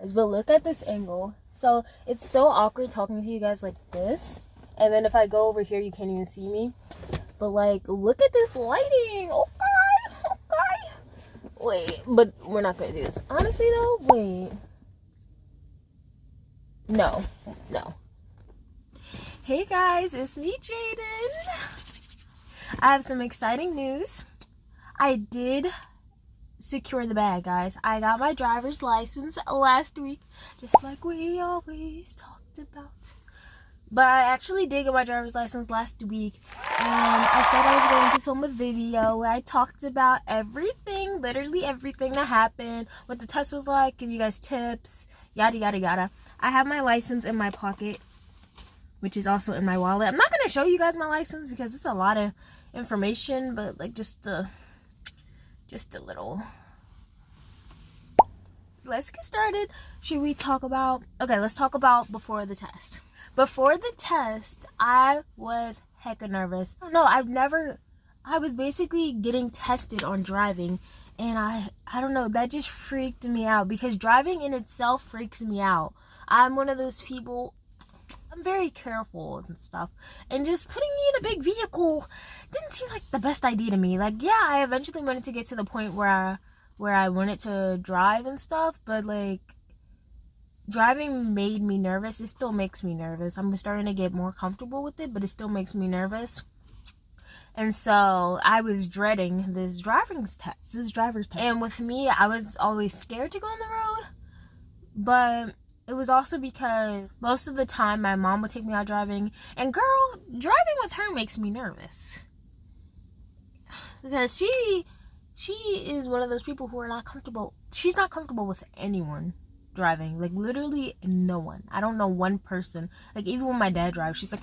But look at this angle. So it's so awkward talking to you guys like this. And then if I go over here, you can't even see me. But like, look at this lighting. Okay, okay. Wait, but we're not gonna do this. Honestly though, wait. No. Hey guys, it's me, Jaden. I have some exciting news. I did secure the bag, guys. I got my driver's license last week, just like we always talked about. But I actually did get my driver's license last week, and I said I was going to film a video where I talked about everything, literally everything that happened, what the test was like, give you guys tips, yada yada yada. I have my license in my pocket, which is also in my wallet. I'm not going to show you guys my license because it's a lot of information, but like just a little. Let's get started. Should we talk about, okay, let's talk about before the test. Before the test, I was hecka nervous. No, I was basically getting tested on driving, and I don't know, that just freaked me out because driving in itself freaks me out. I'm one of those people, I'm very careful and stuff, and just putting me in a big vehicle didn't seem like the best idea to me. Like, yeah, I eventually wanted to get to the point where I wanted to drive and stuff, but like, driving made me nervous. It still makes me nervous. I'm starting to get more comfortable with it, but it still makes me nervous. And so I was dreading this driver's test. And with me, I was always scared to go on the road, but it was also because most of the time my mom would take me out driving, and girl, driving with her makes me nervous because she is one of those people who are not comfortable. She's not comfortable with anyone driving, like literally no one. I don't know one person. Like even when my dad drives, she's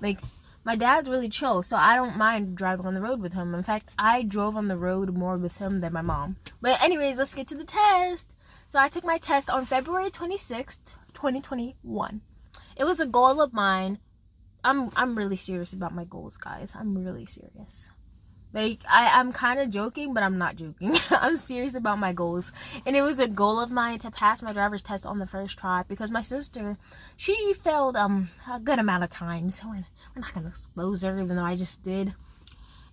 like my dad's really chill, so I don't mind driving on the road with him. In fact, I drove on the road more with him than my mom. But anyways, let's get to the test. So I took my test on February 26th, 2021. It was a goal of mine. I'm really serious about my goals, guys. I'm really serious. Like, I'm kind of joking, but I'm not joking. I'm serious about my goals. And it was a goal of mine to pass my driver's test on the first try because my sister, she failed a good amount of times. So we're not going to expose her, even though I just did.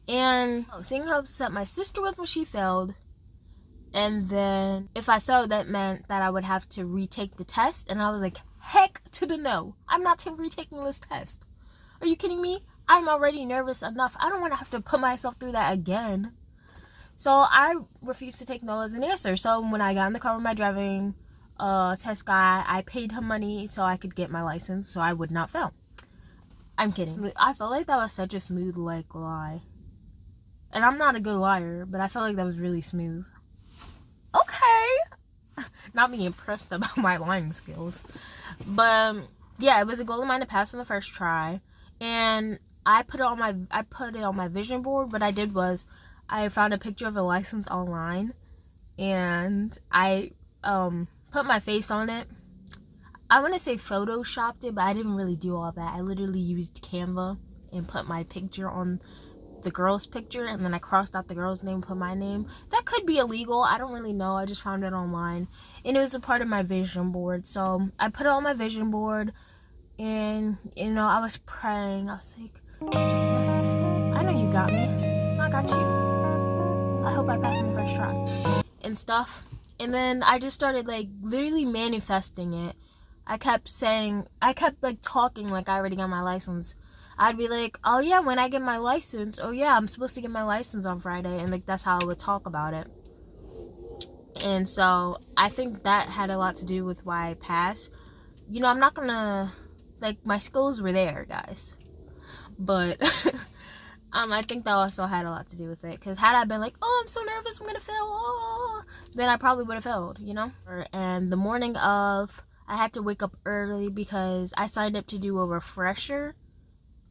And seeing how upset my sister was when she failed, and then if I failed, that meant that I would have to retake the test. And I was like, heck to the no. I'm not retaking this test. Are you kidding me? I'm already nervous enough. I don't want to have to put myself through that again. So I refused to take no as an answer. So when I got in the car with my driving test guy, I paid him money so I could get my license so I would not fail. I'm kidding. I felt like that was such a smooth like lie. And I'm not a good liar, but I felt like that was really smooth. Okay. Not being impressed about my lying skills. But yeah, it was a goal of mine to pass on the first try. And I put it on my vision board. What I did was I found a picture of a license online, and I put my face on it. I want to say photoshopped it, but I didn't really do all that. I literally used Canva and put my picture on the girl's picture, and then I crossed out the girl's name, put my name. That could be illegal. I don't really know. I just found it online, and it was a part of my vision board. So I put it on my vision board, and you know, I was praying. I was like, Jesus, I know you got me. I got you. I hope I pass my first try and stuff. And then I just started like literally manifesting it. I kept like talking like I already got my license. I'd be like, oh yeah, when I get my license, oh yeah, I'm supposed to get my license on Friday. And like, that's how I would talk about it. And so I think that had a lot to do with why I passed. You know, I'm not gonna, like, my skills were there, guys. But I think that also had a lot to do with it. Because had I been like, oh, I'm so nervous, I'm gonna fail, oh, then I probably would have failed, you know? And the morning of, I had to wake up early because I signed up to do a refresher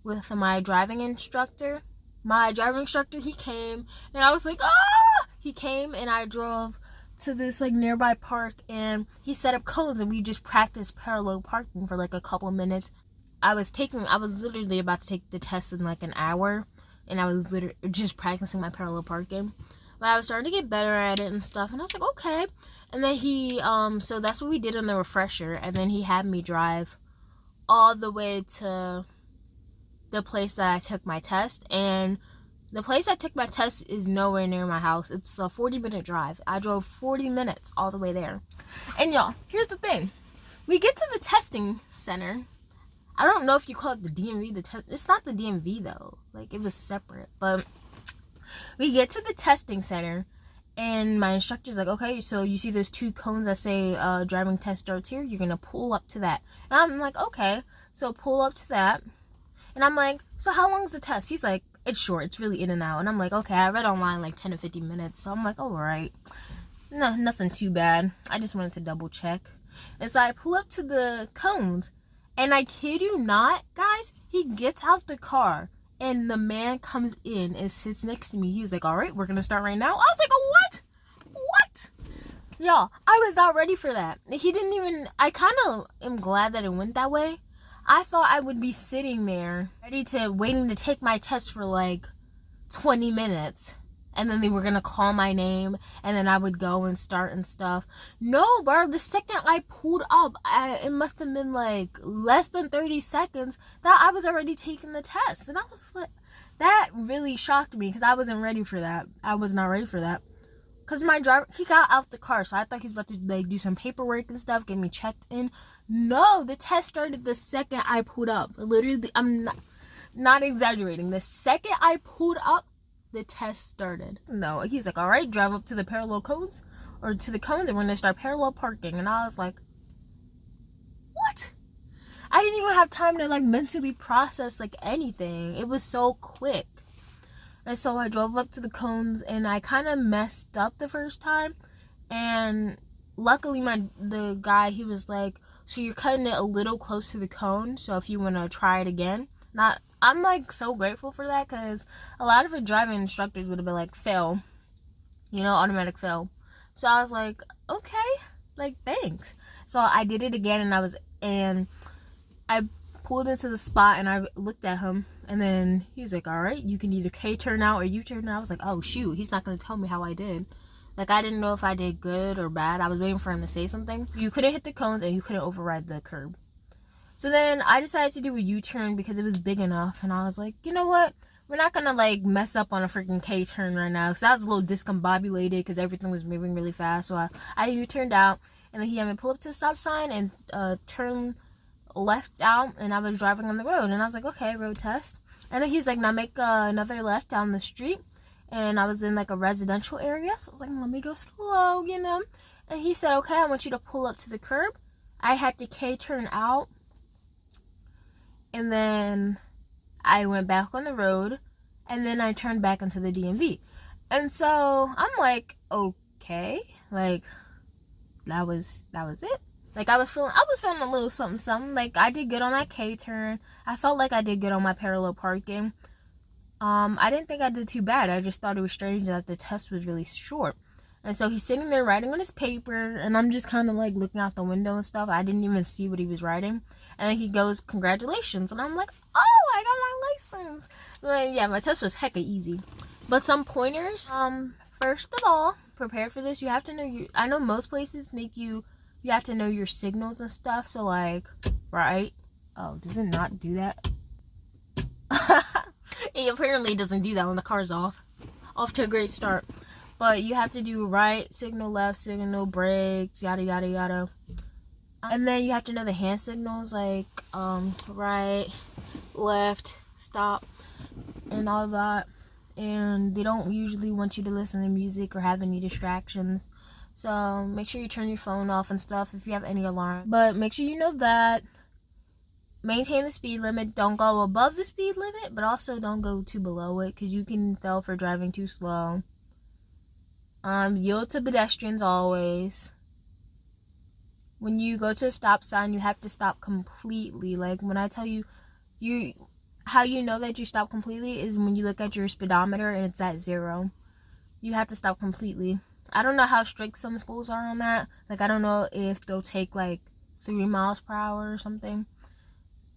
with my driving instructor. My driving instructor, he came, and I was like, ah! He came, and I drove to this like nearby park, and he set up cones, and we just practiced parallel parking for like a couple minutes. I was literally about to take the test in like an hour, and I was literally just practicing my parallel parking. But I was starting to get better at it and stuff, and I was like, okay. And then he, so that's what we did on the refresher, and then he had me drive all the way to the place that I took my test, and the place I took my test is nowhere near my house. It's a 40-minute drive. I drove 40 minutes all the way there. And y'all, here's the thing. We get to the testing center. I don't know if you call it the DMV. It's not the DMV though. Like, it was separate. But we get to the testing center, and my instructor's like, okay, so you see those 2 cones that say driving test starts here? You're going to pull up to that. And I'm like, okay. So pull up to that. And I'm like, so how long's the test? He's like, it's short. It's really in and out. And I'm like, okay, I read online like 10 to 15 minutes. So I'm like, all right. No, nothing too bad. I just wanted to double check. And so I pull up to the cones. And I kid you not, guys, he gets out the car. And the man comes in and sits next to me. He's like, all right, we're going to start right now. I was like, what? What? Y'all, I was not ready for that. He didn't even, I kind of am glad that it went that way. I thought I would be sitting there waiting to take my test for like 20 minutes. And then they were going to call my name. And then I would go and start and stuff. No, bro. The second I pulled up, it must have been like less than 30 seconds that I was already taking the test. And I was like, that really shocked me because I wasn't ready for that. I was not ready for that. Because my driver, he got out the car. So I thought he was about to like do some paperwork and stuff, get me checked in. No, the test started the second I pulled up. Literally, I'm not exaggerating. The second I pulled up, the test started. No, he's like, all right, drive up to the parallel cones, or to the cones, and we're gonna start parallel parking. And I was like, what? I didn't even have time to like mentally process like anything. It was so quick. And so I drove up to the cones, and I kind of messed up the first time. And luckily, the guy, he was like, so you're cutting it a little close to the cone, so if you want to try it again. I'm like so grateful for that, because a lot of the driving instructors would have been like, fail, you know, automatic fail. So I was like, okay, like, thanks. So I did it again, and I pulled into the spot, and I looked at him, and then he was like, all right, you can either K-turn out or U-turn out. I was like, oh shoot, he's not going to tell me how I did. Like, I didn't know if I did good or bad. I was waiting for him to say something. You couldn't hit the cones, and you couldn't override the curb. So then I decided to do a U-turn because it was big enough. And I was like, you know what? We're not going to, like, mess up on a freaking K-turn right now. Because I was a little discombobulated because everything was moving really fast. So I U-turned out. And then he had me pull up to the stop sign and turn left out. And I was driving on the road. And I was like, okay, road test. And then he was like, now make another left down the street. And I was in, like, a residential area. So I was like, let me go slow, you know. And he said, okay, I want you to pull up to the curb. I had to K-turn out. And then I went back on the road, and then I turned back into the DMV. And so I'm like, okay, like, that was it. Like, I was feeling a little something. Like, I did good on that K-turn. I felt like I did good on my parallel parking. I didn't think I did too bad. I just thought it was strange that the test was really short. And so he's sitting there writing on his paper, and I'm just kind of like looking out the window and stuff. I didn't even see what he was writing. And then he goes, congratulations. And I'm like, oh, I got my license. But yeah, my test was hecka easy. But some pointers, first of all, prepare for this. You have to know I know most places make you have to know your signals and stuff. So like, right? Oh, does it not do that? It apparently doesn't do that when the car's off. Off to a great start. But you have to do right signal, left signal, brakes, yada, yada, yada. And then you have to know the hand signals, like right, left, stop, and all that. And they don't usually want you to listen to music or have any distractions. So make sure you turn your phone off and stuff if you have any alarm. But make sure you know that. Maintain the speed limit. Don't go above the speed limit, but also don't go too below it, because you can fail for driving too slow. Yield to pedestrians always. When you go to a stop sign, you have to stop completely. Like, when I tell you, how you know that you stop completely is when you look at your speedometer and it's at 0. You have to stop completely. I don't know how strict some schools are on that. Like, I don't know if they'll take like 3 miles per hour or something.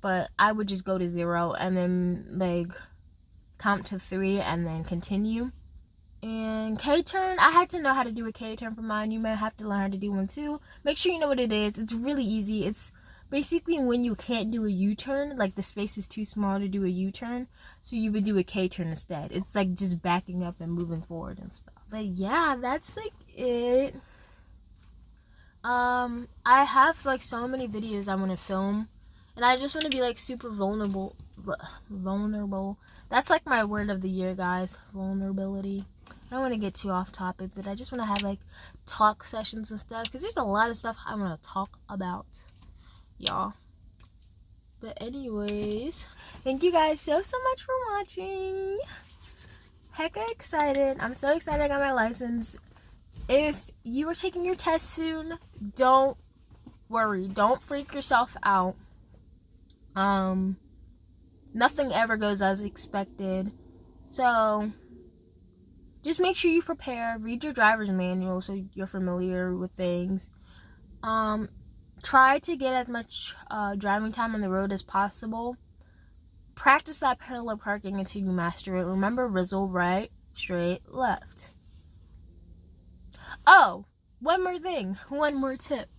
But I would just go to 0 and then like count to 3 and then continue. And K-turn, I had to know how to do a K-turn for mine. You may have to learn how to do one too. Make sure you know what it is. It's really easy. It's basically when you can't do a U-turn, like the space is too small to do a U-turn, so you would do a K-turn instead. It's like just backing up and moving forward and stuff. But yeah, that's like it. I have like so many videos I want to film, and I just want to be like super vulnerable. That's like my word of the year, guys. Vulnerability. I don't want to get too off topic, but I just want to have like talk sessions and stuff, because there's a lot of stuff I want to talk about, y'all. But anyways, thank you guys so much for watching. Hecka excited. I'm so excited I got my license. If you are taking your test soon, don't worry. Don't freak yourself out. Nothing ever goes as expected. So just make sure you prepare. Read your driver's manual so you're familiar with things. Try to get as much driving time on the road as possible. Practice that parallel parking until you master it. Remember, Rizzle, right, straight, left. Oh, one more thing. One more tip.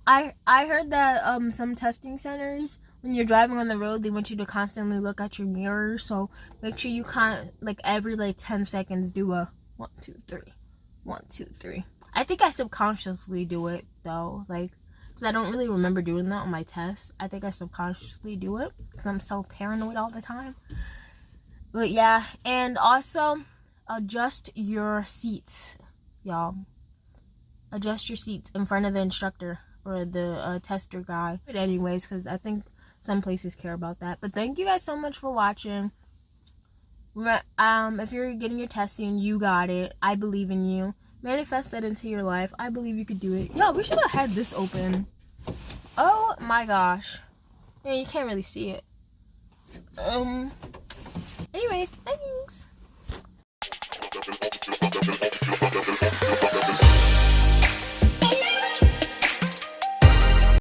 I heard that some testing centers, when you're driving on the road, they want you to constantly look at your mirror. So make sure you like every like 10 seconds do a 1, 2, 3, 1, 2, 3. I think I subconsciously do it though, like, because I don't really remember doing that on my test. I think I subconsciously do it because I'm so paranoid all the time. But yeah, and also adjust your seats, y'all. Adjust your seats in front of the instructor or the tester guy. But anyways, because I think some places care about that. But thank you guys so much for watching. If you're getting your test soon, you got it. I believe in you. Manifest that into your life. I believe you could do it. Yo, we should have had this open. Oh my gosh. Yeah, you can't really see it.